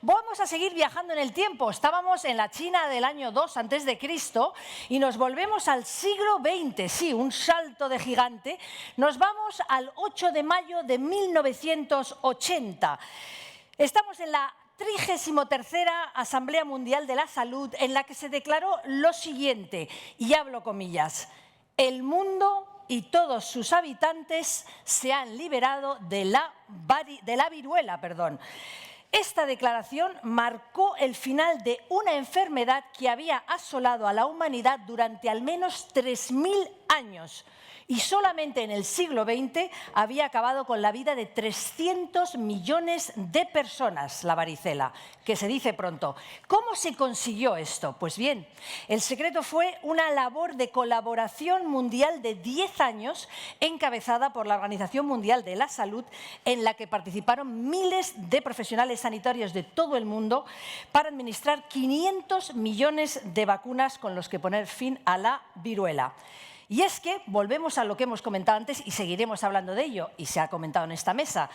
vamos a seguir viajando en el tiempo. Estábamos en la China del año 2 a.C. y nos volvemos al siglo XX. Sí, un salto de gigante. Nos vamos al 8 de mayo de 1980. Estamos en la 33ª Asamblea Mundial de la Salud, en la que se declaró lo siguiente, y abro comillas: el mundo y todos sus habitantes se han liberado de la viruela. Esta declaración marcó el final de una enfermedad que había asolado a la humanidad durante al menos 3000 años y solamente en el siglo XX había acabado con la vida de 300 millones de personas, la varicela, que se dice pronto. ¿Cómo se consiguió esto? Pues bien, el secreto fue una labor de colaboración mundial de 10 años encabezada por la Organización Mundial de la Salud, en la que participaron miles de profesionales sanitarios de todo el mundo para administrar 500 millones de vacunas con los que poner fin a la viruela. Y es que volvemos a lo que hemos comentado antes y seguiremos hablando de ello, y se ha comentado en esta mesa.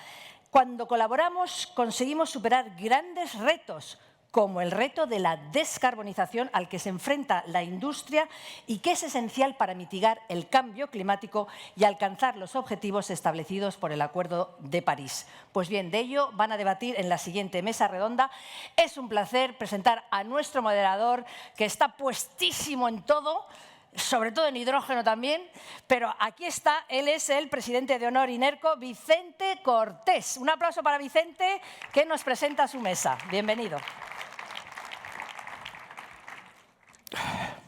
Cuando colaboramos conseguimos superar grandes retos, como el reto de la descarbonización al que se enfrenta la industria y que es esencial para mitigar el cambio climático y alcanzar los objetivos establecidos por el Acuerdo de París. Pues bien, de ello van a debatir en la siguiente mesa redonda. Es un placer presentar a nuestro moderador, que está puestísimo en todo, sobre todo en hidrógeno también, pero aquí está, él es el presidente de honor INERCO, Vicente Cortés. Un aplauso para Vicente, que nos presenta su mesa. Bienvenido.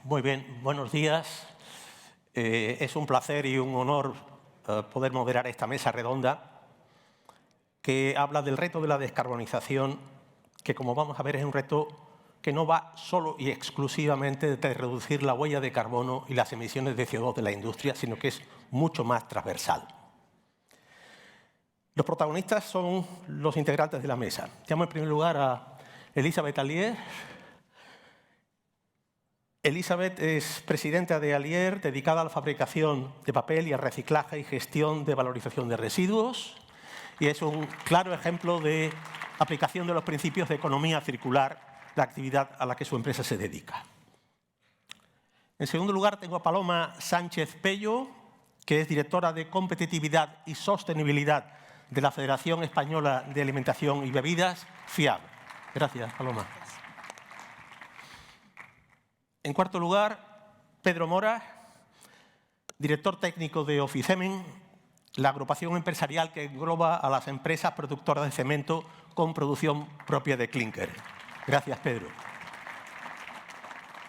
Muy bien, buenos días. Es un placer y un honor poder moderar esta mesa redonda que habla del reto de la descarbonización, que, como vamos a ver, es un reto que no va solo y exclusivamente de reducir la huella de carbono y las emisiones de CO2 de la industria, sino que es mucho más transversal. Los protagonistas son los integrantes de la mesa. Llamo en primer lugar a Elisabeth Allier. Elisabeth es presidenta de Allier, dedicada a la fabricación de papel y al reciclaje y gestión de valorización de residuos, y es un claro ejemplo de aplicación de los principios de economía circular, la actividad a la que su empresa se dedica. En segundo lugar, tengo a Paloma Sánchez Pello, que es directora de Competitividad y Sostenibilidad de la Federación Española de Alimentación y Bebidas, FIAB. Gracias, Paloma. En cuarto lugar, Pedro Mora, director técnico de Oficemen, la agrupación empresarial que engloba a las empresas productoras de cemento con producción propia de clínker. Gracias, Pedro.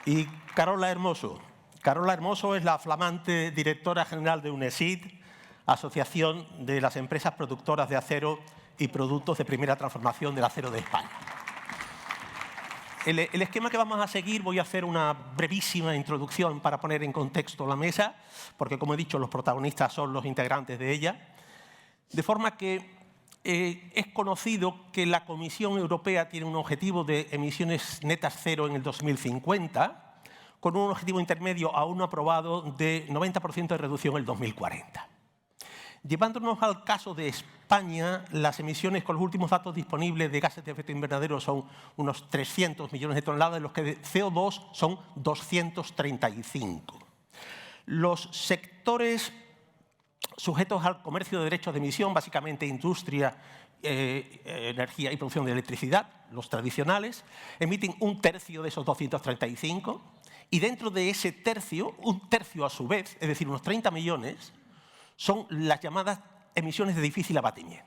Y Carola Hermoso. Carola Hermoso es la flamante directora general de UNESID, Asociación de las Empresas Productoras de Acero y Productos de Primera Transformación del Acero de España. El esquema que vamos a seguir, voy a hacer una brevísima introducción para poner en contexto la mesa, porque, como he dicho, los protagonistas son los integrantes de ella, de forma que es conocido que la Comisión Europea tiene un objetivo de emisiones netas cero en el 2050, con un objetivo intermedio aún no aprobado de 90% de reducción en el 2040. Llevándonos al caso de España, las emisiones con los últimos datos disponibles de gases de efecto invernadero son unos 300 millones de toneladas, de los que de CO2 son 235. Los sectores sujetos al comercio de derechos de emisión, básicamente industria, energía y producción de electricidad, los tradicionales, emiten un tercio de esos 235, y dentro de ese tercio, un tercio a su vez, es decir, unos 30 millones, son las llamadas emisiones de difícil abatimiento.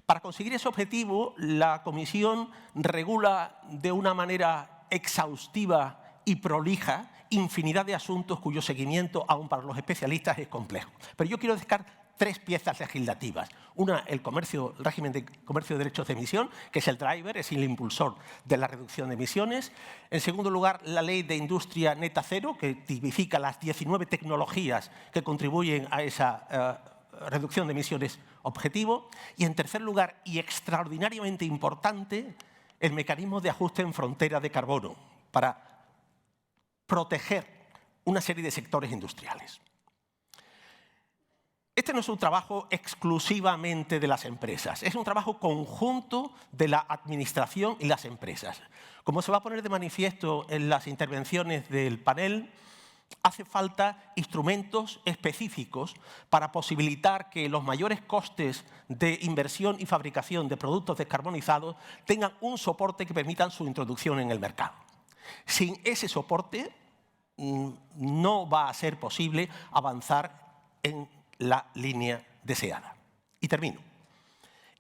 Para conseguir ese objetivo, la Comisión regula de una manera exhaustiva y prolija infinidad de asuntos cuyo seguimiento, aun para los especialistas, es complejo. Pero yo quiero destacar tres piezas legislativas. Una, el régimen de comercio de derechos de emisión, que es el driver, es el impulsor de la reducción de emisiones. En segundo lugar, la Ley de Industria Neta Cero, que tipifica las 19 tecnologías que contribuyen a esa reducción de emisiones objetivo. Y en tercer lugar, y extraordinariamente importante, el mecanismo de ajuste en frontera de carbono para proteger una serie de sectores industriales. este no es un trabajo exclusivamente de las empresas, es un trabajo conjunto de la administración y las empresas. Como se va a poner de manifiesto en las intervenciones del panel, hace falta instrumentos específicos para posibilitar que los mayores costes de inversión y fabricación de productos descarbonizados tengan un soporte que permita su introducción en el mercado. Sin ese soporte no va a ser posible avanzar en la línea deseada. Y termino.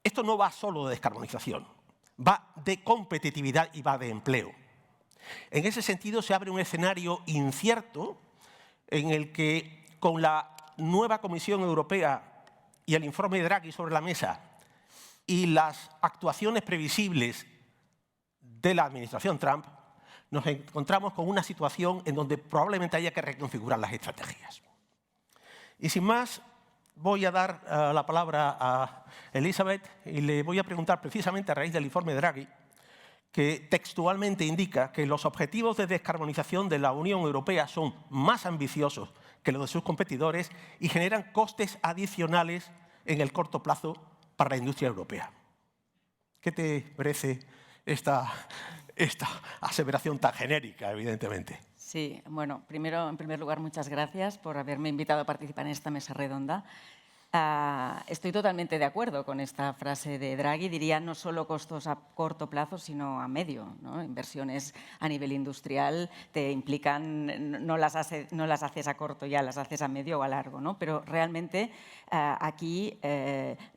Esto no va solo de descarbonización, va de competitividad y va de empleo. En ese sentido, se abre un escenario incierto en el que, con la nueva Comisión Europea y el informe de Draghi sobre la mesa y las actuaciones previsibles de la administración Trump, nos encontramos con una situación en donde probablemente haya que reconfigurar las estrategias. Y sin más, voy a dar la palabra a Elizabeth y le voy a preguntar precisamente a raíz del informe de Draghi, que textualmente indica que los objetivos de descarbonización de la Unión Europea son más ambiciosos que los de sus competidores y generan costes adicionales en el corto plazo para la industria europea. ¿Qué te parece esta aseveración tan genérica, evidentemente? Sí, bueno, primero, en primer lugar, muchas gracias por haberme invitado a participar en esta mesa redonda. Estoy totalmente de acuerdo con esta frase de Draghi. Diría no solo costos a corto plazo, sino a medio, ¿no? Inversiones a nivel industrial te implican, no las haces a corto ya, las haces a medio o a largo, ¿no? Pero realmente aquí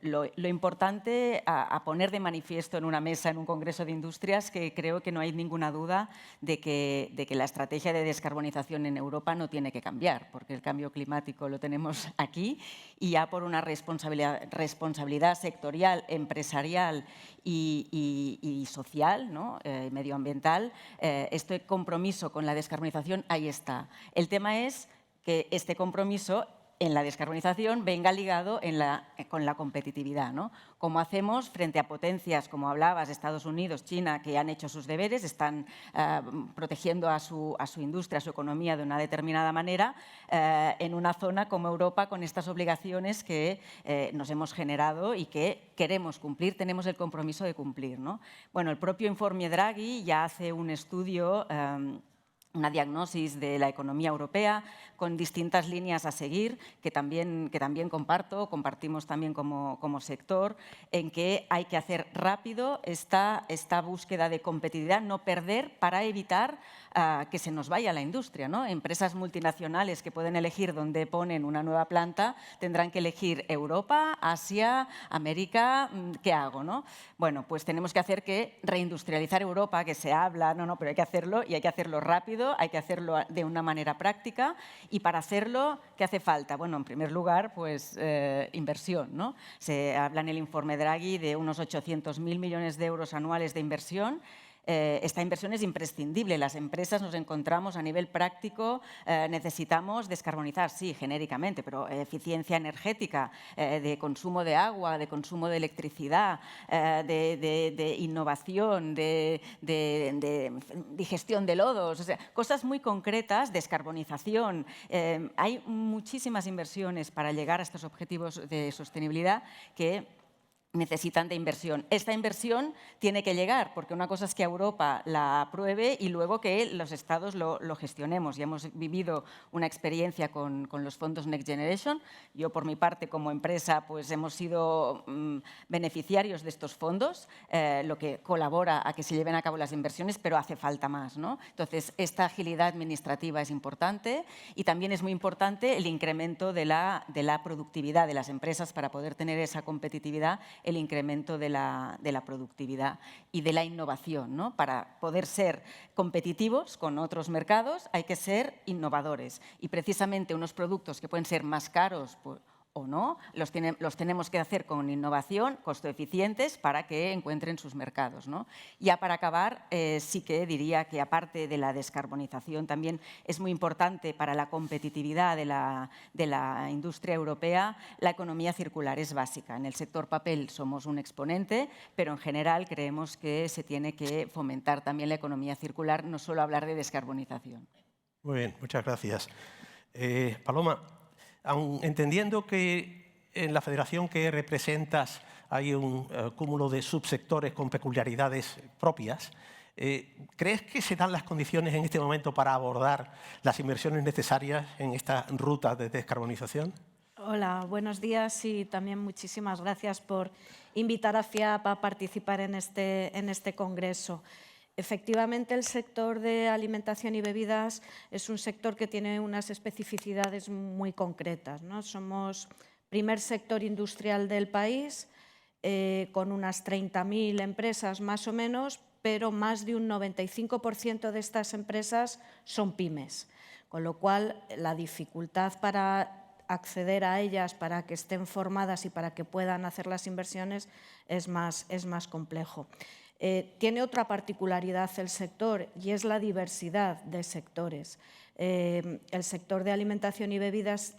lo importante a poner de manifiesto en una mesa, en un congreso de industrias, que creo que no hay ninguna duda de que la estrategia de descarbonización en Europa no tiene que cambiar, porque el cambio climático lo tenemos aquí y ya por una responsabilidad sectorial, empresarial y social, ¿no? Medioambiental, este compromiso con la descarbonización ahí está. El tema es que este compromiso en la descarbonización venga ligado con la competitividad, ¿no? Como hacemos frente a potencias, como hablabas, Estados Unidos, China, que han hecho sus deberes, están protegiendo a su industria, a su economía de una determinada manera, en una zona como Europa con estas obligaciones que nos hemos generado y que queremos cumplir, tenemos el compromiso de cumplir, ¿no? Bueno, el propio informe Draghi ya hace un estudio, una diagnosis de la economía europea con distintas líneas a seguir que también compartimos también como sector, en que hay que hacer rápido esta búsqueda de competitividad, no perder para evitar que se nos vaya la industria, ¿no? Empresas multinacionales que pueden elegir dónde ponen una nueva planta tendrán que elegir Europa, Asia, América, ¿qué hago, no? Bueno, pues tenemos que hacer que reindustrializar Europa, que se habla, pero hay que hacerlo y hay que hacerlo rápido, hay que hacerlo de una manera práctica y para hacerlo, ¿qué hace falta? Bueno, en primer lugar, pues inversión, ¿no? Se habla en el informe Draghi de unos 800.000 millones de euros anuales de inversión. Esta inversión es imprescindible. Las empresas nos encontramos a nivel práctico, necesitamos descarbonizar, sí, genéricamente, pero eficiencia energética, de consumo de agua, de consumo de electricidad, de innovación, de digestión de lodos, o sea, cosas muy concretas, descarbonización. Hay muchísimas inversiones para llegar a estos objetivos de sostenibilidad que necesitan de inversión. Esta inversión tiene que llegar, porque una cosa es que Europa la apruebe y luego que los Estados lo gestionemos. Ya hemos vivido una experiencia con los fondos Next Generation. Yo, por mi parte, como empresa, pues hemos sido beneficiarios de estos fondos, lo que colabora a que se lleven a cabo las inversiones, pero hace falta más, ¿no? Entonces, esta agilidad administrativa es importante y también es muy importante el incremento de la productividad de las empresas para poder tener esa competitividad, el incremento de la productividad y de la innovación, ¿no? Para poder ser competitivos con otros mercados hay que ser innovadores y precisamente unos productos que pueden ser más caros o no, los tenemos que hacer con innovación, costo eficientes, para que encuentren sus mercados, ¿no? Ya para acabar, sí que diría que aparte de la descarbonización también es muy importante para la competitividad de la industria europea, la economía circular es básica. En el sector papel somos un exponente, pero en general creemos que se tiene que fomentar también la economía circular, no solo hablar de descarbonización. Muy bien, muchas gracias. Paloma, aun entendiendo que en la federación que representas hay un cúmulo de subsectores con peculiaridades propias. ¿Crees que se dan las condiciones en este momento para abordar las inversiones necesarias en esta ruta de descarbonización? Hola, buenos días y también muchísimas gracias por invitar a FIAP a participar en este congreso. Efectivamente, el sector de alimentación y bebidas es un sector que tiene unas especificidades muy concretas, ¿no? Somos primer sector industrial del país, con unas 30.000 empresas más o menos, pero más de un 95% de estas empresas son pymes, con lo cual la dificultad para acceder a ellas, para que estén formadas y para que puedan hacer las inversiones es más complejo. Tiene otra particularidad el sector y es la diversidad de sectores. El sector de alimentación y bebidas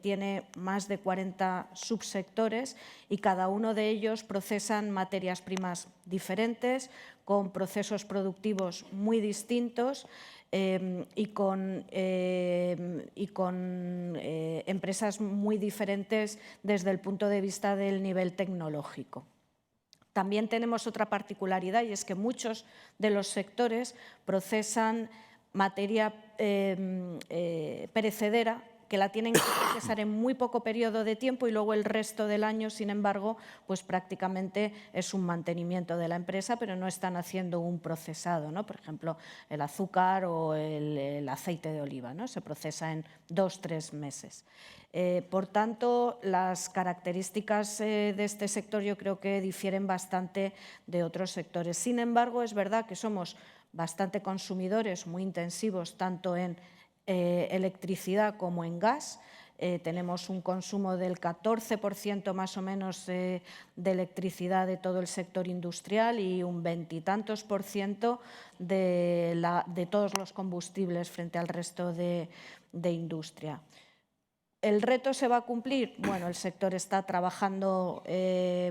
tiene más de 40 subsectores y cada uno de ellos procesan materias primas diferentes, con procesos productivos muy distintos y con empresas muy diferentes desde el punto de vista del nivel tecnológico. También tenemos otra particularidad y es que muchos de los sectores procesan materia perecedera que la tienen que procesar en muy poco periodo de tiempo y luego el resto del año, sin embargo, pues prácticamente es un mantenimiento de la empresa, pero no están haciendo un procesado, ¿no? Por ejemplo, el azúcar o el aceite de oliva, ¿no? Se procesa en 2-3 meses. Por tanto, las características de este sector yo creo que difieren bastante de otros sectores. Sin embargo, es verdad que somos bastante consumidores, muy intensivos, tanto en electricidad como en gas. Tenemos un consumo del 14% más o menos de electricidad de todo el sector industrial y un 20 y tantos % de todos los combustibles frente al resto de industria. ¿El reto se va a cumplir? Bueno, el sector está trabajando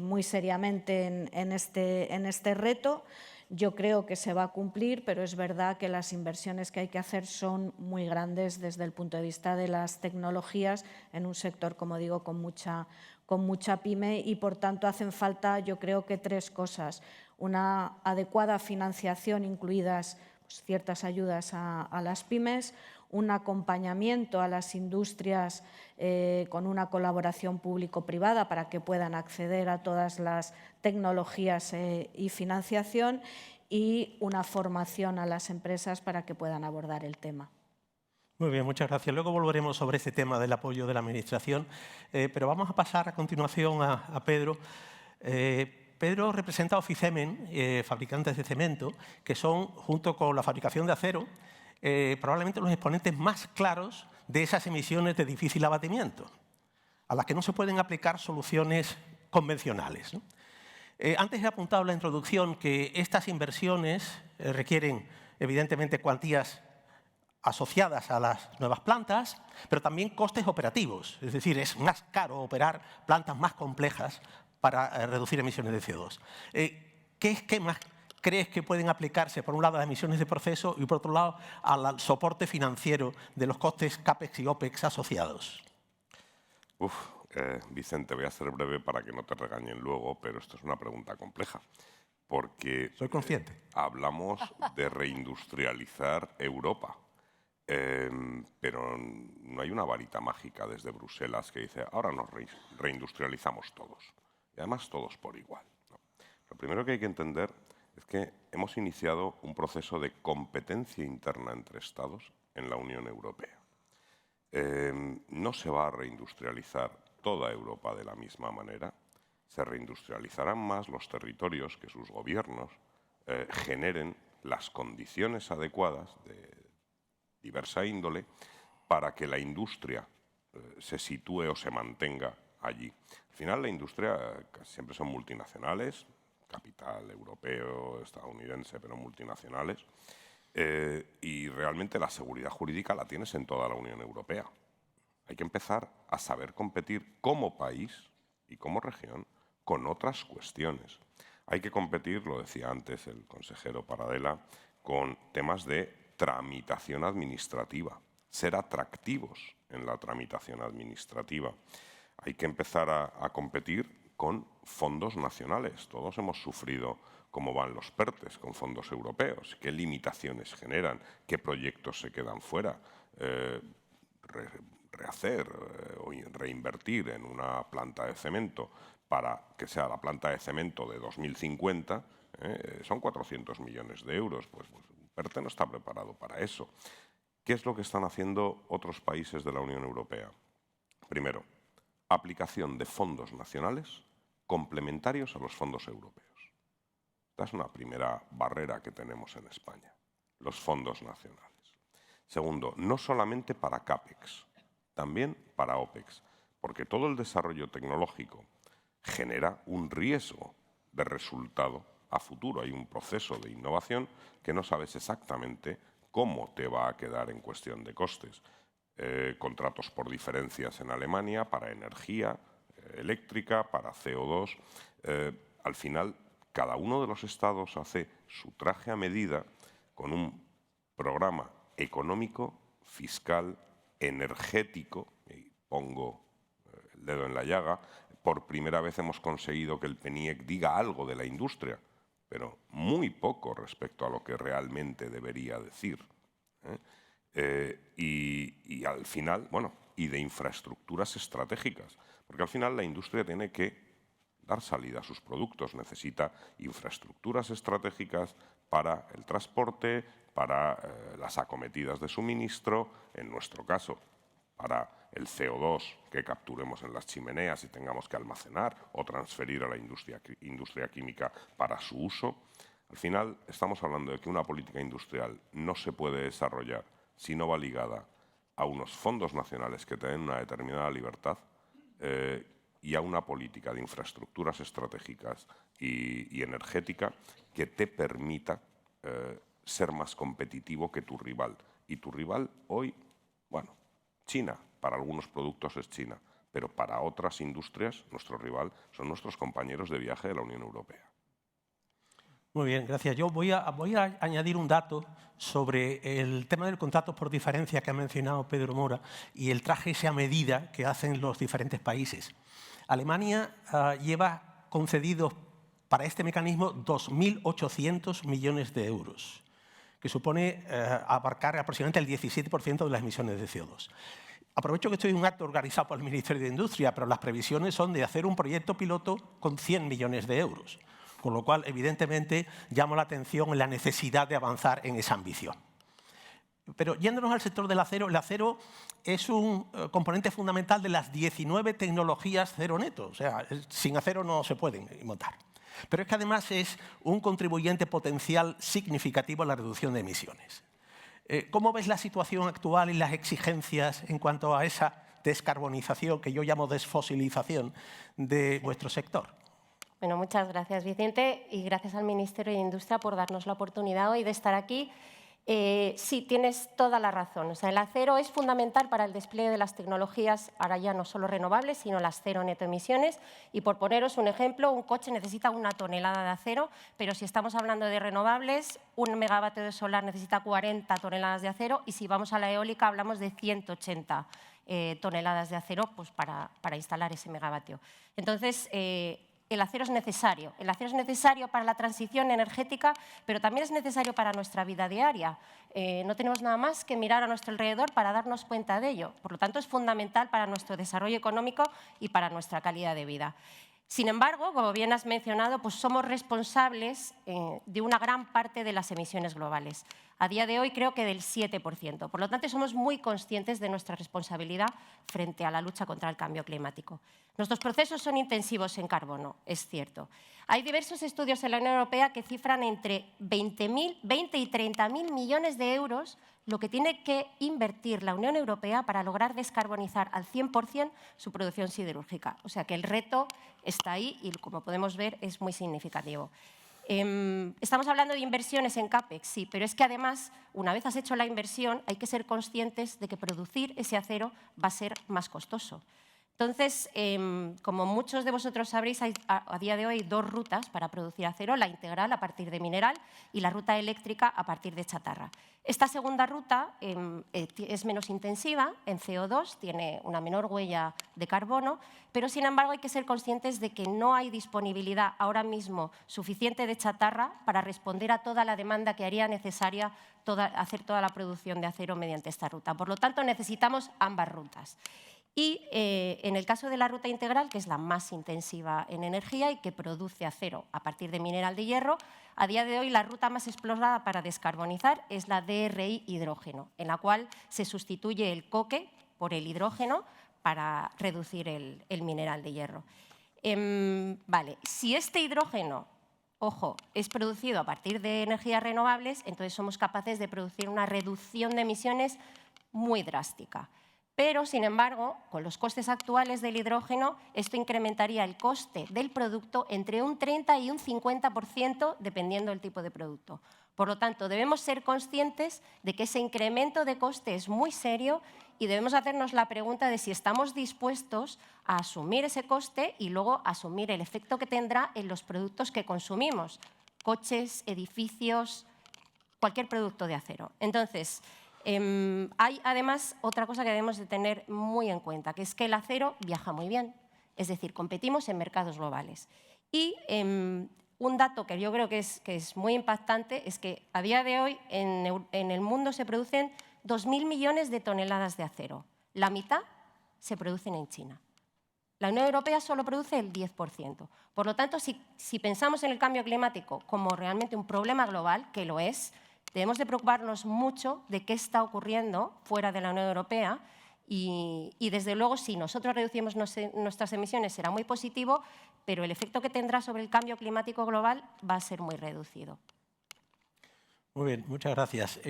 muy seriamente en este reto. Yo creo que se va a cumplir, pero es verdad que las inversiones que hay que hacer son muy grandes desde el punto de vista de las tecnologías en un sector, como digo, con mucha pyme y, por tanto, hacen falta, yo creo que 3 cosas. Una adecuada financiación, incluidas pues, ciertas ayudas a las pymes, un acompañamiento a las industrias con una colaboración público-privada para que puedan acceder a todas las tecnologías y financiación y una formación a las empresas para que puedan abordar el tema. Muy bien, muchas gracias. Luego volveremos sobre este tema del apoyo de la Administración, pero vamos a pasar a continuación a Pedro. Pedro representa a Oficemen, fabricantes de cemento, que son, junto con la fabricación de acero, probablemente los exponentes más claros de esas emisiones de difícil abatimiento, a las que no se pueden aplicar soluciones convencionales, ¿no? Antes he apuntado en la introducción que estas inversiones requieren, evidentemente, cuantías asociadas a las nuevas plantas, pero también costes operativos. Es decir, es más caro operar plantas más complejas para reducir emisiones de CO2. ¿Qué esquemas crees que pueden aplicarse, por un lado, a las emisiones de proceso y, por otro lado, al soporte financiero de los costes CAPEX y OPEX asociados? Vicente, voy a ser breve para que no te regañen luego, pero esto es una pregunta compleja, porque soy consciente. Hablamos de reindustrializar Europa, pero no hay una varita mágica desde Bruselas que dice ahora nos reindustrializamos todos, y además todos por igual, ¿no? Lo primero que hay que entender es que hemos iniciado un proceso de competencia interna entre Estados en la Unión Europea. No se va a reindustrializar toda Europa de la misma manera. Se reindustrializarán más los territorios que sus gobiernos generen las condiciones adecuadas de diversa índole para que la industria se sitúe o se mantenga allí. Al final, la industria siempre son multinacionales, capital europeo, estadounidense, pero multinacionales, y realmente la seguridad jurídica la tienes en toda la Unión Europea. Hay que empezar a saber competir como país y como región con otras cuestiones. Hay que competir, lo decía antes el consejero Paradela, con temas de tramitación administrativa, ser atractivos en la tramitación administrativa. hay que empezar a competir con fondos nacionales. Todos hemos sufrido cómo van los PERTEs con fondos europeos, qué limitaciones generan, qué proyectos se quedan fuera. Rehacer o reinvertir en una planta de cemento para que sea la planta de cemento de 2050, son 400 millones de euros. Pues PERTE no está preparado para eso. ¿Qué es lo que están haciendo otros países de la Unión Europea? Primero, aplicación de fondos nacionales complementarios a los fondos europeos. Esta es una primera barrera que tenemos en España, los fondos nacionales. Segundo, no solamente para CAPEX, también para OPEX, porque todo el desarrollo tecnológico genera un riesgo de resultado a futuro. Hay un proceso de innovación que no sabes exactamente cómo te va a quedar en cuestión de costes. Contratos por diferencias en Alemania para energía eléctrica, para CO2. Al final, cada uno de los estados hace su traje a medida con un programa económico, fiscal, energético, y pongo el dedo en la llaga. Por primera vez hemos conseguido que el PNIEC diga algo de la industria, pero muy poco respecto a lo que realmente debería decir. Y al final, bueno, y de infraestructuras estratégicas, porque al final la industria tiene que dar salida a sus productos, necesita infraestructuras estratégicas para el transporte, para las acometidas de suministro, en nuestro caso, para el CO2 que capturemos en las chimeneas y tengamos que almacenar o transferir a la industria química para su uso. Al final, estamos hablando de que una política industrial no se puede desarrollar si no va ligada a unos fondos nacionales que tienen una determinada libertad y a una política de infraestructuras estratégicas y energética que te permita ser más competitivo que tu rival. Y tu rival hoy, bueno, China, para algunos productos es China, pero para otras industrias nuestro rival son nuestros compañeros de viaje de la Unión Europea. Muy bien, gracias. Yo voy a añadir un dato sobre el tema del contrato por diferencia que ha mencionado Pedro Mora y el traje ese a medida que hacen los diferentes países. Alemania lleva concedidos para este mecanismo 2.800 millones de euros, que supone abarcar aproximadamente el 17% de las emisiones de CO2. Aprovecho que estoy en un acto organizado por el Ministerio de Industria, pero las previsiones son de hacer un proyecto piloto con 100 millones de euros. Con lo cual, evidentemente, llamo la atención en la necesidad de avanzar en esa ambición. Pero yéndonos al sector del acero, el acero es un componente fundamental de las 19 tecnologías cero neto. O sea, sin acero no se pueden montar. Pero es que además es un contribuyente potencial significativo a la reducción de emisiones. ¿Cómo ves la situación actual y las exigencias en cuanto a esa descarbonización, que yo llamo desfosilización, de vuestro sector? Bueno, muchas gracias, Vicente, y gracias al Ministerio de Industria por darnos la oportunidad hoy de estar aquí. Sí, tienes toda la razón. O sea, el acero es fundamental para el despliegue de las tecnologías, ahora ya no solo renovables, sino las cero neto emisiones. Y por poneros un ejemplo, un coche necesita 1 tonelada de acero, pero si estamos hablando de renovables, 1 megavatio de solar necesita 40 toneladas de acero, y si vamos a la eólica hablamos de 180 toneladas de acero pues, para instalar ese megavatio. Entonces, el acero es necesario. El acero es necesario para la transición energética, pero también es necesario para nuestra vida diaria. No tenemos nada más que mirar a nuestro alrededor para darnos cuenta de ello. Por lo tanto, es fundamental para nuestro desarrollo económico y para nuestra calidad de vida. Sin embargo, como bien has mencionado, pues somos responsables de una gran parte de las emisiones globales. A día de hoy creo que del 7%. Por lo tanto, somos muy conscientes de nuestra responsabilidad frente a la lucha contra el cambio climático. Nuestros procesos son intensivos en carbono, es cierto. Hay diversos estudios en la Unión Europea que cifran entre 20 y 30.000 millones de euros lo que tiene que invertir la Unión Europea para lograr descarbonizar al 100% su producción siderúrgica. O sea que el reto está ahí y, como podemos ver, es muy significativo. Estamos hablando de inversiones en CAPEX, sí, pero es que además, una vez has hecho la inversión, hay que ser conscientes de que producir ese acero va a ser más costoso. Entonces, como muchos de vosotros sabréis, hay a día de hoy 2 rutas para producir acero, la integral a partir de mineral y la ruta eléctrica a partir de chatarra. Esta segunda ruta es menos intensiva en CO2, tiene una menor huella de carbono, pero sin embargo hay que ser conscientes de que no hay disponibilidad ahora mismo suficiente de chatarra para responder a toda la demanda que haría necesaria hacer toda la producción de acero mediante esta ruta. Por lo tanto, necesitamos ambas rutas. Y en el caso de la ruta integral, que es la más intensiva en energía y que produce acero a partir de mineral de hierro, a día de hoy la ruta más explorada para descarbonizar es la DRI hidrógeno, en la cual se sustituye el coque por el hidrógeno para reducir el mineral de hierro. Vale, si este hidrógeno, ojo, es producido a partir de energías renovables, entonces somos capaces de producir una reducción de emisiones muy drástica. Pero, sin embargo, con los costes actuales del hidrógeno, esto incrementaría el coste del producto entre un 30 y un 50%, dependiendo del tipo de producto. Por lo tanto, debemos ser conscientes de que ese incremento de coste es muy serio y debemos hacernos la pregunta de si estamos dispuestos a asumir ese coste y luego asumir el efecto que tendrá en los productos que consumimos, coches, edificios, cualquier producto de acero. Entonces, hay además otra cosa que debemos de tener muy en cuenta, que es que el acero viaja muy bien, es decir, competimos en mercados globales. Y un dato que yo creo que es muy impactante es que a día de hoy en el mundo se producen 2.000 millones de toneladas de acero. La mitad se producen en China. La Unión Europea solo produce el 10%. Por lo tanto, si pensamos en el cambio climático como realmente un problema global, que lo es, debemos de preocuparnos mucho de qué está ocurriendo fuera de la Unión Europea y desde luego, si nosotros reducimos nuestras emisiones será muy positivo, pero el efecto que tendrá sobre el cambio climático global va a ser muy reducido. Muy bien, muchas gracias.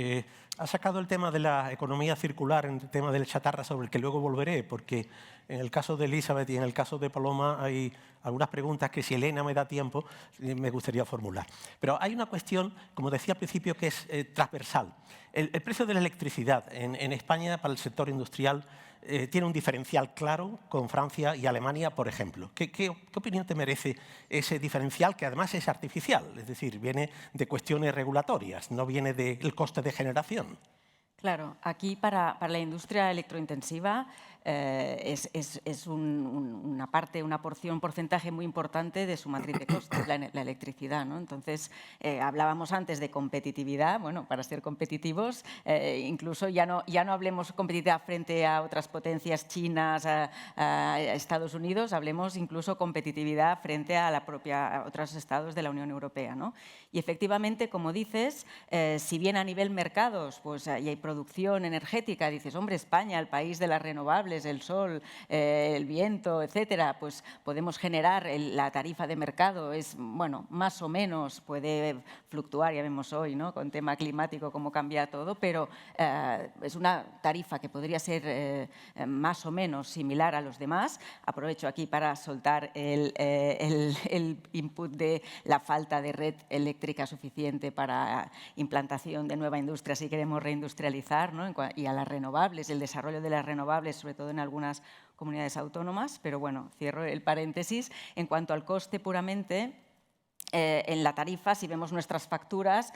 Ha sacado el tema de la economía circular, el tema del chatarra, sobre el que luego volveré, porque en el caso de Elizabeth y en el caso de Paloma hay algunas preguntas que, si Elena me da tiempo, me gustaría formular. Pero hay una cuestión, como decía al principio, que es transversal. El precio de la electricidad en España para el sector industrial tiene un diferencial claro con Francia y Alemania, por ejemplo. ¿Qué opinión te merece ese diferencial, que además es artificial? Es decir, viene de cuestiones regulatorias, no viene del coste de generación. Claro, aquí para la industria electrointensiva es una parte, un porcentaje muy importante de su matriz de costes, la electricidad, ¿no? Entonces, hablábamos antes de competitividad. Bueno, para ser competitivos, incluso ya no hablemos competitividad frente a otras potencias chinas, a Estados Unidos, hablemos incluso competitividad frente a a otros estados de la Unión Europea, ¿no? Y efectivamente, como dices, si bien a nivel mercados pues, y hay producción energética, dices, hombre, España, el país de las renovables, el sol, el viento, etcétera, pues podemos generar la tarifa de mercado, es, bueno, más o menos puede fluctuar, ya vemos hoy, ¿no? Con tema climático, cómo cambia todo, pero es una tarifa que podría ser más o menos similar a los demás. Aprovecho aquí para soltar el input de la falta de red eléctrica suficiente para implantación de nueva industria si queremos reindustrializar, ¿no? Y a las renovables, el desarrollo de las renovables, sobre todo en algunas comunidades autónomas. Pero bueno, cierro el paréntesis. En cuanto al coste puramente, en la tarifa, si vemos nuestras facturas,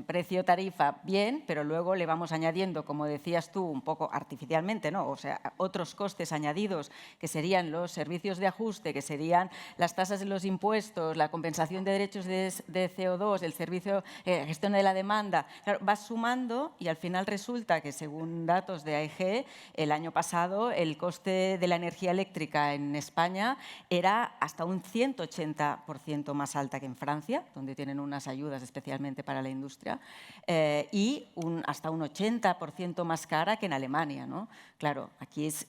precio-tarifa, bien, pero luego le vamos añadiendo, como decías tú, un poco artificialmente, ¿no? O sea, otros costes añadidos, que serían los servicios de ajuste, que serían las tasas de los impuestos, la compensación de derechos de CO2, el servicio de gestión de la demanda. Claro, vas sumando y al final resulta que, según datos de AEG, el año pasado el coste de la energía eléctrica en España era hasta un 180% más alta que en Francia, donde tienen unas ayudas especialmente para la industria, y hasta un 80% más cara que en Alemania, ¿no? Claro, aquí es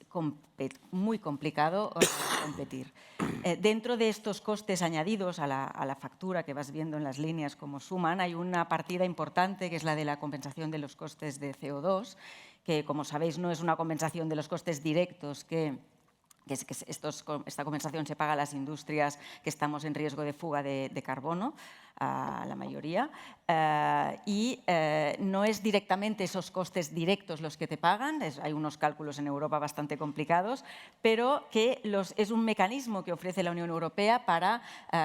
muy complicado competir. Dentro de estos costes añadidos a la factura que vas viendo en las líneas como suman, hay una partida importante que es la de la compensación de los costes de CO2, que, como sabéis, no es una compensación de los costes directos esta compensación se paga a las industrias que estamos en riesgo de fuga de carbono. a la mayoría, y no es directamente esos costes directos los que te pagan, hay unos cálculos en Europa bastante complicados, pero que es un mecanismo que ofrece la Unión Europea para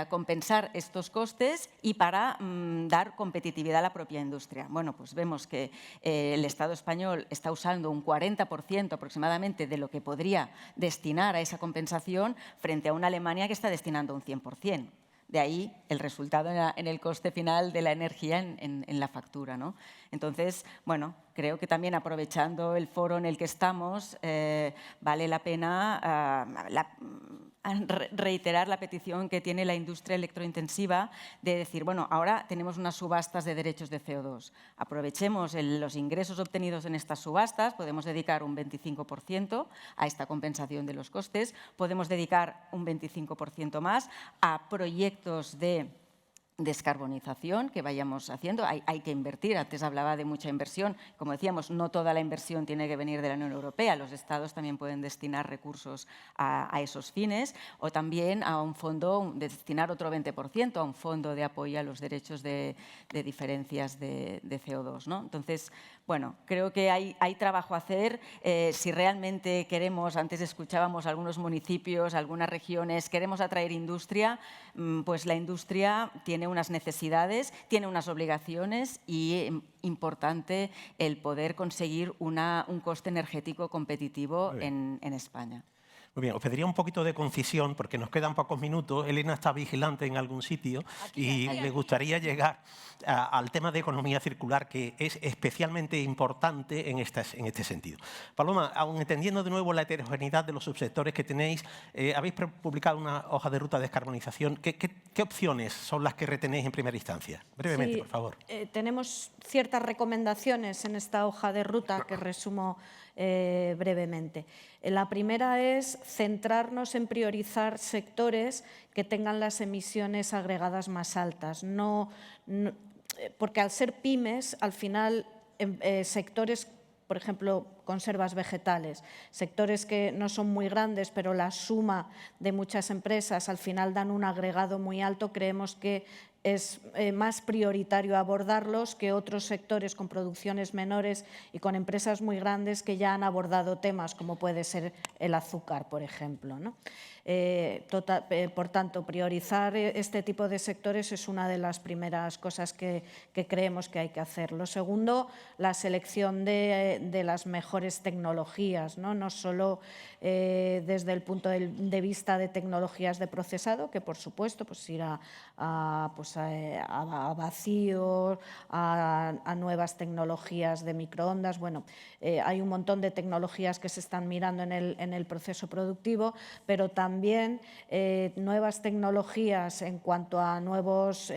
compensar estos costes y para dar competitividad a la propia industria. Bueno, pues vemos que el Estado español está usando un 40% aproximadamente de lo que podría destinar a esa compensación frente a una Alemania que está destinando un 100%. De ahí el resultado en el coste final de la energía en la factura, ¿no? Entonces, bueno, creo que también aprovechando el foro en el que estamos, vale la pena reiterar la petición que tiene la industria electrointensiva de decir, bueno, ahora tenemos unas subastas de derechos de CO2. Aprovechemos los ingresos obtenidos en estas subastas, podemos dedicar un 25% a esta compensación de los costes, podemos dedicar un 25% más a proyectos de descarbonización que vayamos haciendo. Hay que invertir, antes hablaba de mucha inversión. Como decíamos, no toda la inversión tiene que venir de la Unión Europea, los Estados también pueden destinar recursos a esos fines, o también a un fondo, destinar otro 20% a un fondo de apoyo a los derechos de diferencias de CO2, ¿no? Entonces, bueno, creo que hay trabajo a hacer. Si realmente queremos, antes escuchábamos algunos municipios, algunas regiones, queremos atraer industria, pues la industria tiene unas necesidades, tiene unas obligaciones y importante el poder conseguir un coste energético competitivo en España. Muy bien, os pediría un poquito de concisión porque nos quedan pocos minutos. Elena está vigilante en algún sitio y le gustaría llegar al tema de economía circular, que es especialmente importante en este sentido. Paloma, aun entendiendo de nuevo la heterogeneidad de los subsectores que tenéis, habéis publicado una hoja de ruta de descarbonización. ¿Qué opciones son las que retenéis en primera instancia? Brevemente, Sí, por favor. Tenemos ciertas recomendaciones en esta hoja de ruta que resumo brevemente. La primera es centrarnos en priorizar sectores que tengan las emisiones agregadas más altas. Porque al ser pymes, al final, sectores, por ejemplo, conservas vegetales, sectores que no son muy grandes, pero la suma de muchas empresas al final dan un agregado muy alto, creemos que es más prioritario abordarlos que otros sectores con producciones menores y con empresas muy grandes que ya han abordado temas como puede ser el azúcar, por ejemplo, ¿no? Por tanto, priorizar este tipo de sectores es una de las primeras cosas que creemos que hay que hacer. Lo segundo, la selección de las mejores tecnologías, no solo desde el punto de vista de tecnologías de procesado, que por supuesto pues ir a vacío, a nuevas tecnologías de microondas. Bueno, hay un montón de tecnologías que se están mirando en el proceso productivo, pero también nuevas tecnologías en cuanto a nuevos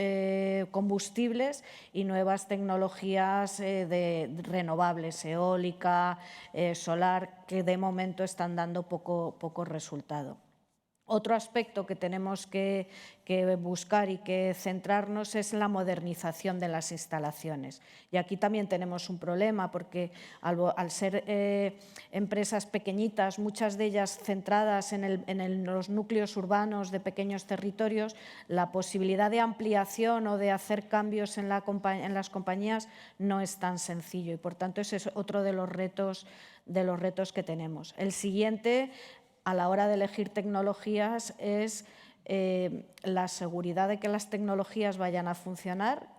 combustibles y nuevas tecnologías de renovables, eólica, solar, que de momento están dando poco resultado. Otro aspecto que tenemos que buscar y que centrarnos es la modernización de las instalaciones. Y aquí también tenemos un problema porque al ser empresas pequeñitas, muchas de ellas centradas en los núcleos urbanos de pequeños territorios, la posibilidad de ampliación o de hacer cambios en las compañías no es tan sencillo y por tanto ese es otro de los retos que tenemos. El siguiente, a la hora de elegir tecnologías, es la seguridad de que las tecnologías vayan a funcionar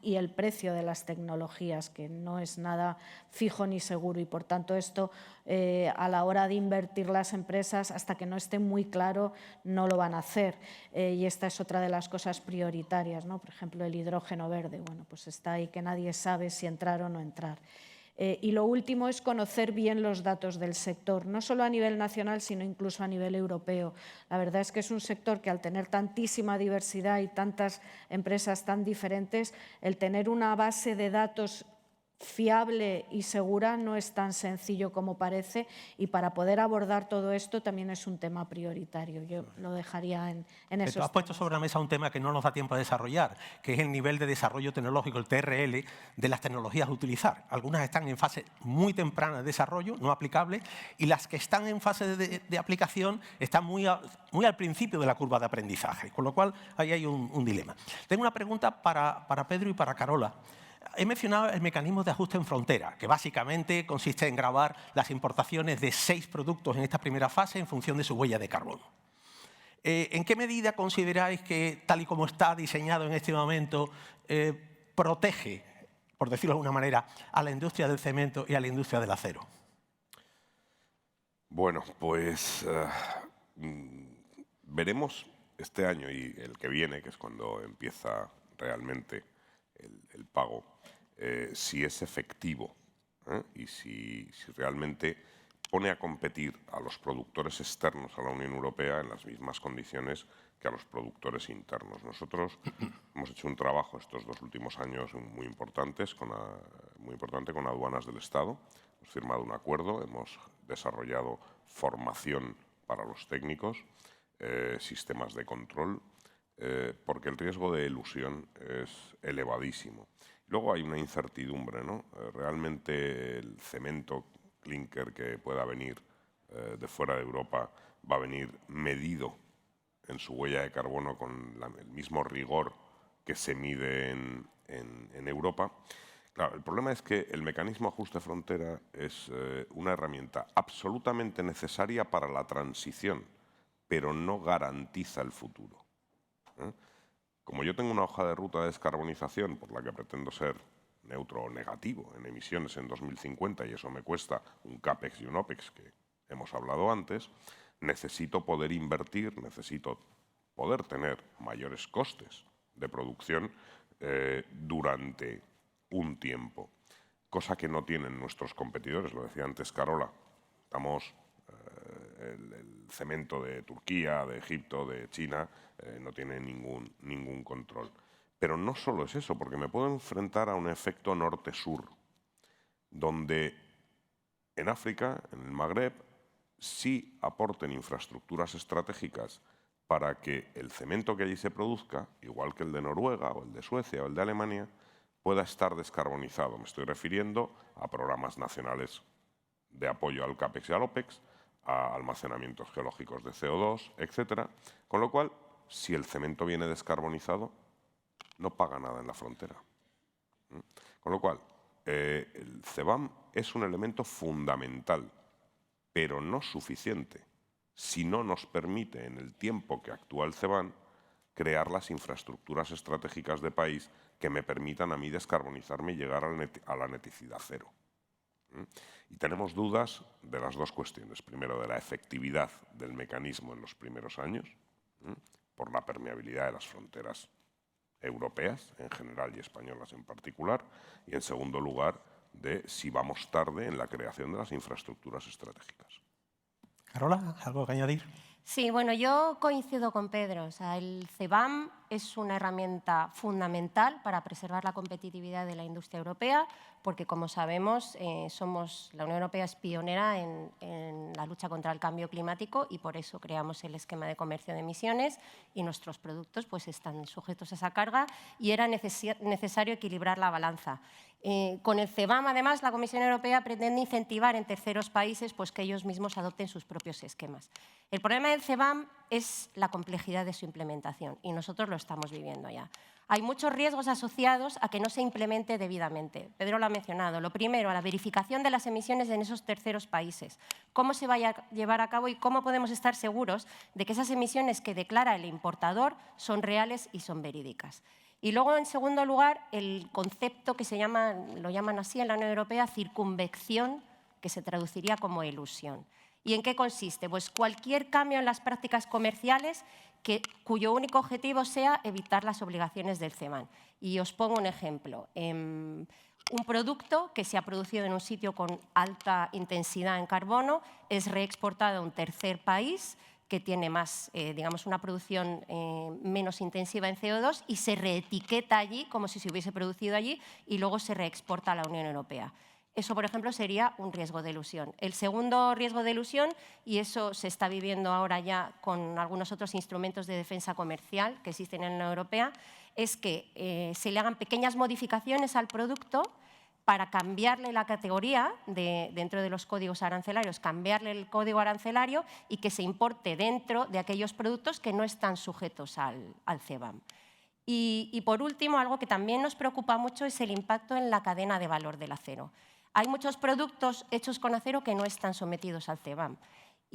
y el precio de las tecnologías, que no es nada fijo ni seguro y, por tanto, esto a la hora de invertir las empresas, hasta que no esté muy claro, no lo van a hacer. Y esta es otra de las cosas prioritarias, ¿no? Por ejemplo, el hidrógeno verde. Bueno, pues está ahí que nadie sabe si entrar o no entrar. Y lo último es conocer bien los datos del sector, no solo a nivel nacional, sino incluso a nivel europeo. La verdad es que es un sector que, al tener tantísima diversidad y tantas empresas tan diferentes, el tener una base de datos fiable y segura no es tan sencillo como parece, y para poder abordar todo esto también es un tema prioritario. Yo lo dejaría en esos Has puesto temas. sobre la mesa un tema que no nos da tiempo a desarrollar, que es el nivel de desarrollo tecnológico, el TRL, de las tecnologías a utilizar. Algunas están en fase muy temprana de desarrollo, no aplicable, y las que están en fase de aplicación están muy al principio de la curva de aprendizaje, con lo cual ahí hay un dilema. Tengo una pregunta para Pedro y para Carola. He mencionado el mecanismo de ajuste en frontera, que básicamente consiste en gravar las importaciones de 6 productos en esta primera fase en función de su huella de carbono. ¿En qué medida consideráis que, tal y como está diseñado en este momento, protege, por decirlo de alguna manera, a la industria del cemento y a la industria del acero? Bueno, pues veremos este año y el que viene, que es cuando empieza realmente el pago, si es efectivo y si realmente pone a competir a los productores externos a la Unión Europea en las mismas condiciones que a los productores internos. Nosotros hemos hecho un trabajo estos 2 últimos años muy importante con aduanas del Estado. Hemos firmado un acuerdo, hemos desarrollado formación para los técnicos, sistemas de control, porque el riesgo de elusión es elevadísimo. Luego hay una incertidumbre, ¿no? Realmente el cemento clinker que pueda venir de fuera de Europa va a venir medido en su huella de carbono con el mismo rigor que se mide en Europa. Claro, el problema es que el mecanismo ajuste frontera es una herramienta absolutamente necesaria para la transición, pero no garantiza el futuro. Como yo tengo una hoja de ruta de descarbonización por la que pretendo ser neutro o negativo en emisiones en 2050, y eso me cuesta un CAPEX y un OPEX que hemos hablado antes, necesito poder invertir, necesito poder tener mayores costes de producción durante un tiempo, cosa que no tienen nuestros competidores. Lo decía antes Carola, el cemento de Turquía, de Egipto, de China, no tiene ningún control. Pero no solo es eso, porque me puedo enfrentar a un efecto norte-sur, donde en África, en el Magreb, sí aporten infraestructuras estratégicas para que el cemento que allí se produzca, igual que el de Noruega o el de Suecia o el de Alemania, pueda estar descarbonizado. Me estoy refiriendo a programas nacionales de apoyo al CAPEX y al OPEX, a almacenamientos geológicos de CO2, etc. Con lo cual, si el cemento viene descarbonizado, no paga nada en la frontera. Con lo cual, el CBAM es un elemento fundamental, pero no suficiente, si no nos permite, en el tiempo que actúa el CBAM, crear las infraestructuras estratégicas de país que me permitan a mí descarbonizarme y llegar a la neticidad cero. Y tenemos dudas de las 2 cuestiones. Primero, de la efectividad del mecanismo en los primeros años, por la permeabilidad de las fronteras europeas en general y españolas en particular. Y en segundo lugar, de si vamos tarde en la creación de las infraestructuras estratégicas. Carola, ¿algo que añadir? Sí, bueno, yo coincido con Pedro. O sea, el CBAM es una herramienta fundamental para preservar la competitividad de la industria europea, porque, como sabemos, la Unión Europea es pionera en la lucha contra el cambio climático y por eso creamos el esquema de comercio de emisiones y nuestros productos pues, están sujetos a esa carga y era necesario equilibrar la balanza. Con el CBAM, además, la Comisión Europea pretende incentivar en terceros países pues, que ellos mismos adopten sus propios esquemas. El problema del CBAM es la complejidad de su implementación y nosotros lo estamos viviendo ya. Hay muchos riesgos asociados a que no se implemente debidamente. Pedro lo ha mencionado. Lo primero, a la verificación de las emisiones en esos terceros países. Cómo se va a llevar a cabo y cómo podemos estar seguros de que esas emisiones que declara el importador son reales y son verídicas. Y luego, en segundo lugar, el concepto que lo llaman así en la Unión Europea, circunvección, que se traduciría como elusión. ¿Y en qué consiste? Pues cualquier cambio en las prácticas comerciales cuyo único objetivo sea evitar las obligaciones del CBAM. Y os pongo un ejemplo. Un producto que se ha producido en un sitio con alta intensidad en carbono es reexportado a un tercer país que tiene más, digamos, una producción menos intensiva en CO2 y se reetiqueta allí como si se hubiese producido allí y luego se reexporta a la Unión Europea. Eso, por ejemplo, sería un riesgo de elusión. El segundo riesgo de elusión, y eso se está viviendo ahora ya con algunos otros instrumentos de defensa comercial que existen en la Unión Europea, es que se le hagan pequeñas modificaciones al producto para cambiarle la categoría dentro de los códigos arancelarios, cambiarle el código arancelario y que se importe dentro de aquellos productos que no están sujetos al CBAM. Y por último, algo que también nos preocupa mucho es el impacto en la cadena de valor del acero. Hay muchos productos hechos con acero que no están sometidos al CBAM.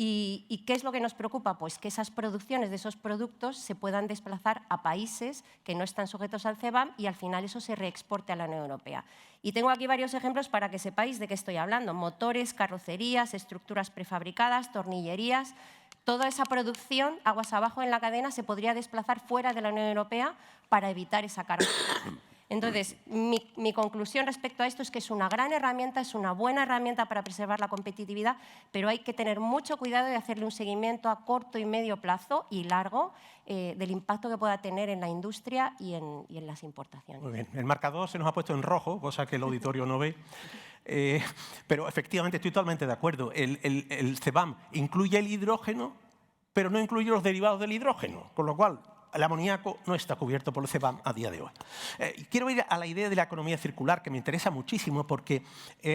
¿Y qué es lo que nos preocupa? Pues que esas producciones de esos productos se puedan desplazar a países que no están sujetos al CBAM y al final eso se reexporte a la Unión Europea. Y tengo aquí varios ejemplos para que sepáis de qué estoy hablando. Motores, carrocerías, estructuras prefabricadas, tornillerías. Toda esa producción, aguas abajo en la cadena, se podría desplazar fuera de la Unión Europea para evitar esa carga. Entonces, mi conclusión respecto a esto es que es una gran herramienta, es una buena herramienta para preservar la competitividad, pero hay que tener mucho cuidado de hacerle un seguimiento a corto y medio plazo y largo del impacto que pueda tener en la industria y en las importaciones. Muy bien. El marcador se nos ha puesto en rojo, cosa que el auditorio no ve. Pero efectivamente estoy totalmente de acuerdo. El CBAM incluye el hidrógeno, pero no incluye los derivados del hidrógeno, con lo cual el amoníaco no está cubierto por el CBAM a día de hoy. Quiero ir a la idea de la economía circular, que me interesa muchísimo porque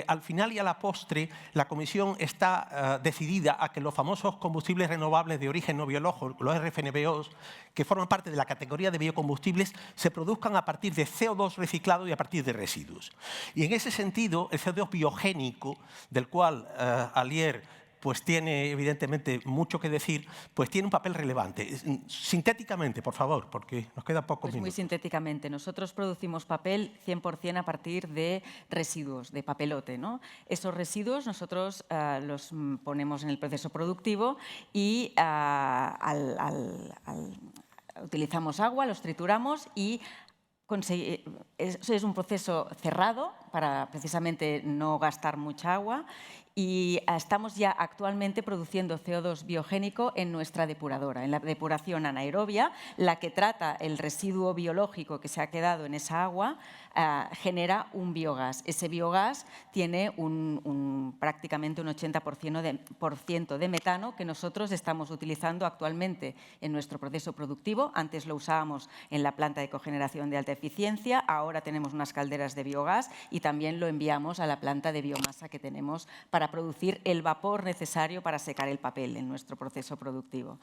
al final y a la postre la Comisión está decidida a que los famosos combustibles renovables de origen no biológico, los RFNBOs, que forman parte de la categoría de biocombustibles, se produzcan a partir de CO2 reciclado y a partir de residuos. Y en ese sentido, el CO2 biogénico, del cual Alier pues tiene evidentemente mucho que decir, pues tiene un papel relevante. Sintéticamente, por favor, porque nos queda pocos minutos. Muy sintéticamente, nosotros producimos papel 100% a partir de residuos, de papelote, ¿no? Esos residuos nosotros los ponemos en el proceso productivo y utilizamos agua, los trituramos y es un proceso cerrado para precisamente no gastar mucha agua y estamos ya actualmente produciendo CO2 biogénico en nuestra depuradora, en la depuración anaerobia, la que trata el residuo biológico que se ha quedado en esa agua, genera un biogás. Ese biogás tiene prácticamente un 80% de metano que nosotros estamos utilizando actualmente en nuestro proceso productivo. Antes lo usábamos en la planta de cogeneración de alta eficiencia, ahora tenemos unas calderas de biogás y también lo enviamos a la planta de biomasa que tenemos para producir el vapor necesario para secar el papel en nuestro proceso productivo.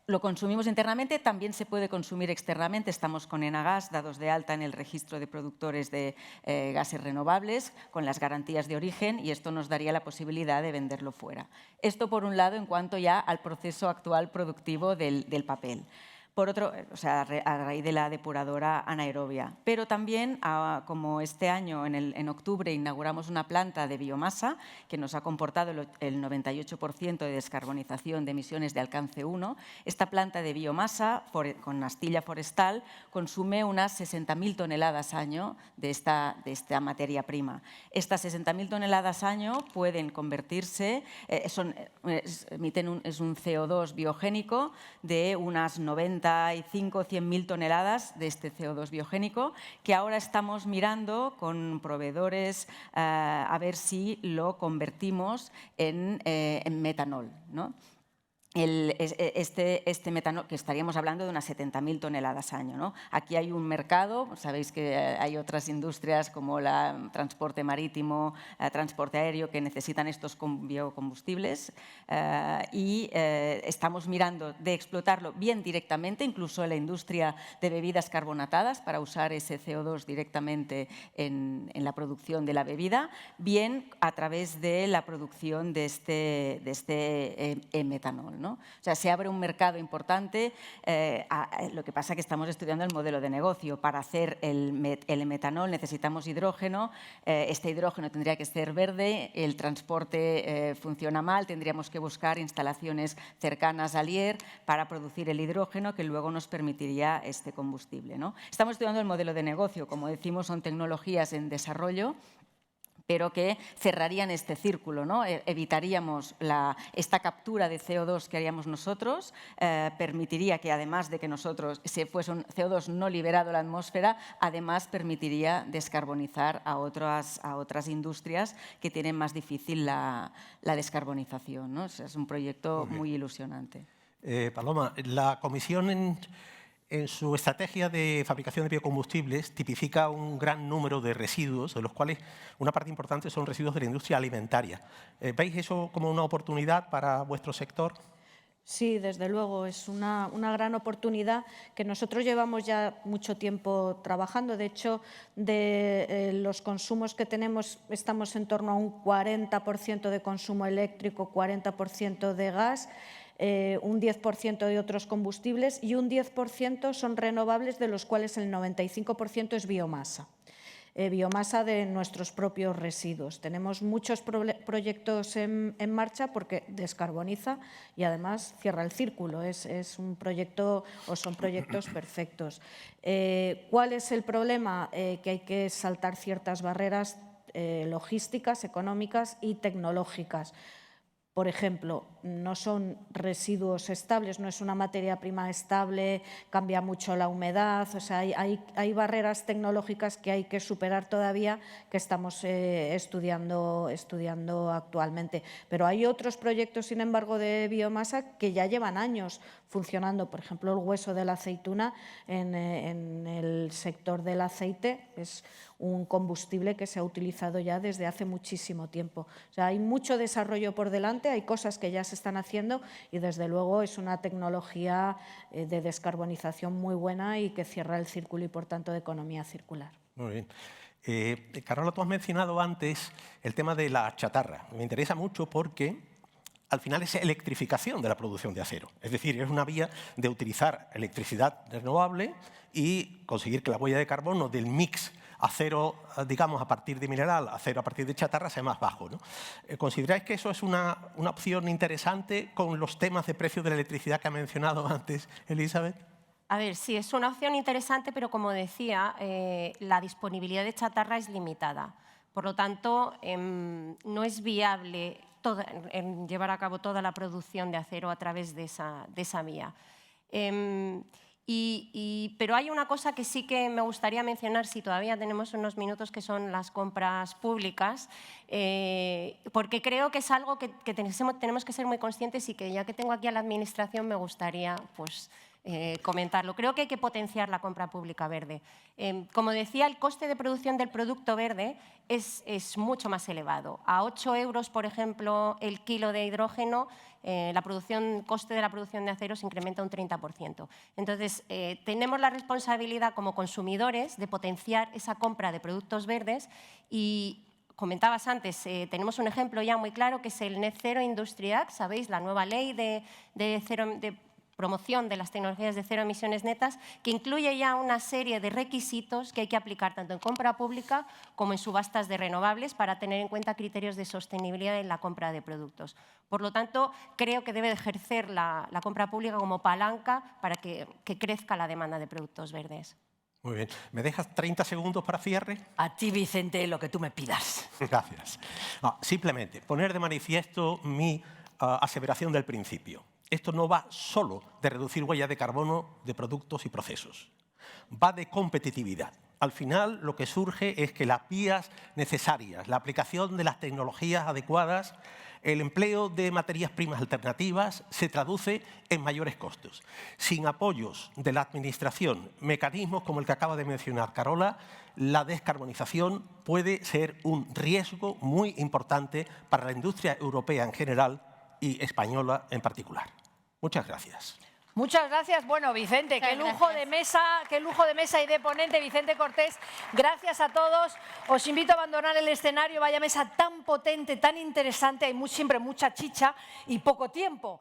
Lo consumimos internamente, también se puede consumir externamente. Estamos con Enagas, dados de alta en el registro de productores de gases renovables, con las garantías de origen, y esto nos daría la posibilidad de venderlo fuera. Esto, por un lado, en cuanto ya al proceso actual productivo del papel. Por otro, o sea, a raíz de la depuradora anaerobia. Pero también, como este año, en octubre, inauguramos una planta de biomasa que nos ha comportado el 98% de descarbonización de emisiones de alcance 1. Esta planta de biomasa, con astilla forestal, consume unas 60.000 toneladas año de esta materia prima. Estas 60.000 toneladas año pueden convertirse, emiten un CO2 biogénico de unas 95 o 100.000 toneladas de este CO2 biogénico, que ahora estamos mirando con proveedores a ver si lo convertimos en metanol, ¿no? Este metanol, que estaríamos hablando de unas 70.000 toneladas año, ¿no? Aquí hay un mercado, sabéis que hay otras industrias como el transporte marítimo, transporte aéreo, que necesitan estos biocombustibles y estamos mirando de explotarlo bien directamente, incluso en la industria de bebidas carbonatadas, para usar ese CO2 directamente en la producción de la bebida, bien a través de la producción de este metanol, ¿no? O sea, se abre un mercado importante. Lo que pasa es que estamos estudiando el modelo de negocio. Para hacer el metanol necesitamos hidrógeno. Este hidrógeno tendría que ser verde. El transporte funciona mal. Tendríamos que buscar instalaciones cercanas a Alier para producir el hidrógeno que luego nos permitiría este combustible, ¿no? Estamos estudiando el modelo de negocio. Como decimos, son tecnologías en desarrollo, pero que cerrarían este círculo, ¿no? Evitaríamos esta captura de CO2 que haríamos nosotros, permitiría que además de que nosotros se fuese un CO2 no liberado a la atmósfera, además permitiría descarbonizar a otras industrias que tienen más difícil la descarbonización, ¿no? O sea, es un proyecto muy ilusionante. Paloma, la Comisión en su estrategia de fabricación de biocombustibles tipifica un gran número de residuos, de los cuales una parte importante son residuos de la industria alimentaria. ¿Veis eso como una oportunidad para vuestro sector? Sí, desde luego, es una gran oportunidad que nosotros llevamos ya mucho tiempo trabajando. De hecho, de los consumos que tenemos, estamos en torno a un 40% de consumo eléctrico, 40% de gas, un 10% de otros combustibles y un 10% son renovables, de los cuales el 95% es biomasa. Biomasa de nuestros propios residuos. Tenemos muchos proyectos en marcha porque descarboniza y además cierra el círculo. Es un proyecto o son proyectos perfectos. ¿Cuál es el problema? Que hay que saltar ciertas barreras logísticas, económicas y tecnológicas. Por ejemplo, no son residuos estables, no es una materia prima estable, cambia mucho la humedad, o sea, hay barreras tecnológicas que hay que superar todavía, que estamos estudiando actualmente. Pero hay otros proyectos, sin embargo, de biomasa que ya llevan años funcionando. Por ejemplo, el hueso de la aceituna en el sector del aceite es un combustible que se ha utilizado ya desde hace muchísimo tiempo. O sea, hay mucho desarrollo por delante, hay cosas que ya se están haciendo y desde luego es una tecnología de descarbonización muy buena y que cierra el círculo y por tanto de economía circular. Muy bien. Carola, tú has mencionado antes el tema de la chatarra. Me interesa mucho porque al final es electrificación de la producción de acero. Es decir, es una vía de utilizar electricidad renovable y conseguir que la huella de carbono del mix acero, digamos, a partir de mineral, acero a partir de chatarra, sea más bajo, ¿no? ¿Consideráis que eso es una opción interesante con los temas de precios de la electricidad que ha mencionado antes Elizabeth? A ver, sí, es una opción interesante, pero como decía, la disponibilidad de chatarra es limitada. Por lo tanto, no es viable llevar a cabo toda la producción de acero a través de esa vía. Pero hay una cosa que sí que me gustaría mencionar, si todavía tenemos unos minutos, que son las compras públicas, porque creo que es algo que tenemos que ser muy conscientes y que ya que tengo aquí a la Administración me gustaría pues, comentarlo. Creo que hay que potenciar la compra pública verde. Como decía, el coste de producción del producto verde es mucho más elevado. A 8 euros, por ejemplo, el kilo de hidrógeno, el coste de la producción de acero se incrementa un 30%. Entonces, tenemos la responsabilidad como consumidores de potenciar esa compra de productos verdes y comentabas antes, tenemos un ejemplo ya muy claro que es el Net Zero Industry Act, ¿sabéis? La nueva ley de promoción de las tecnologías de cero emisiones netas, que incluye ya una serie de requisitos que hay que aplicar tanto en compra pública como en subastas de renovables para tener en cuenta criterios de sostenibilidad en la compra de productos. Por lo tanto, creo que debe de ejercer la compra pública como palanca para que crezca la demanda de productos verdes. Muy bien. ¿Me dejas 30 segundos para cierre? A ti, Vicente, lo que tú me pidas. Gracias. Simplemente poner de manifiesto mi aseveración del principio. Esto no va solo de reducir huella de carbono de productos y procesos. Va de competitividad. Al final, lo que surge es que las vías necesarias, la aplicación de las tecnologías adecuadas, el empleo de materias primas alternativas se traduce en mayores costos. Sin apoyos de la Administración, mecanismos como el que acaba de mencionar Carola, la descarbonización puede ser un riesgo muy importante para la industria europea en general y española en particular. Muchas gracias. Muchas gracias. Bueno, Vicente, qué lujo de mesa y de ponente, Vicente Cortés. Gracias a todos. Os invito a abandonar el escenario. Vaya mesa tan potente, tan interesante. Hay siempre mucha chicha y poco tiempo.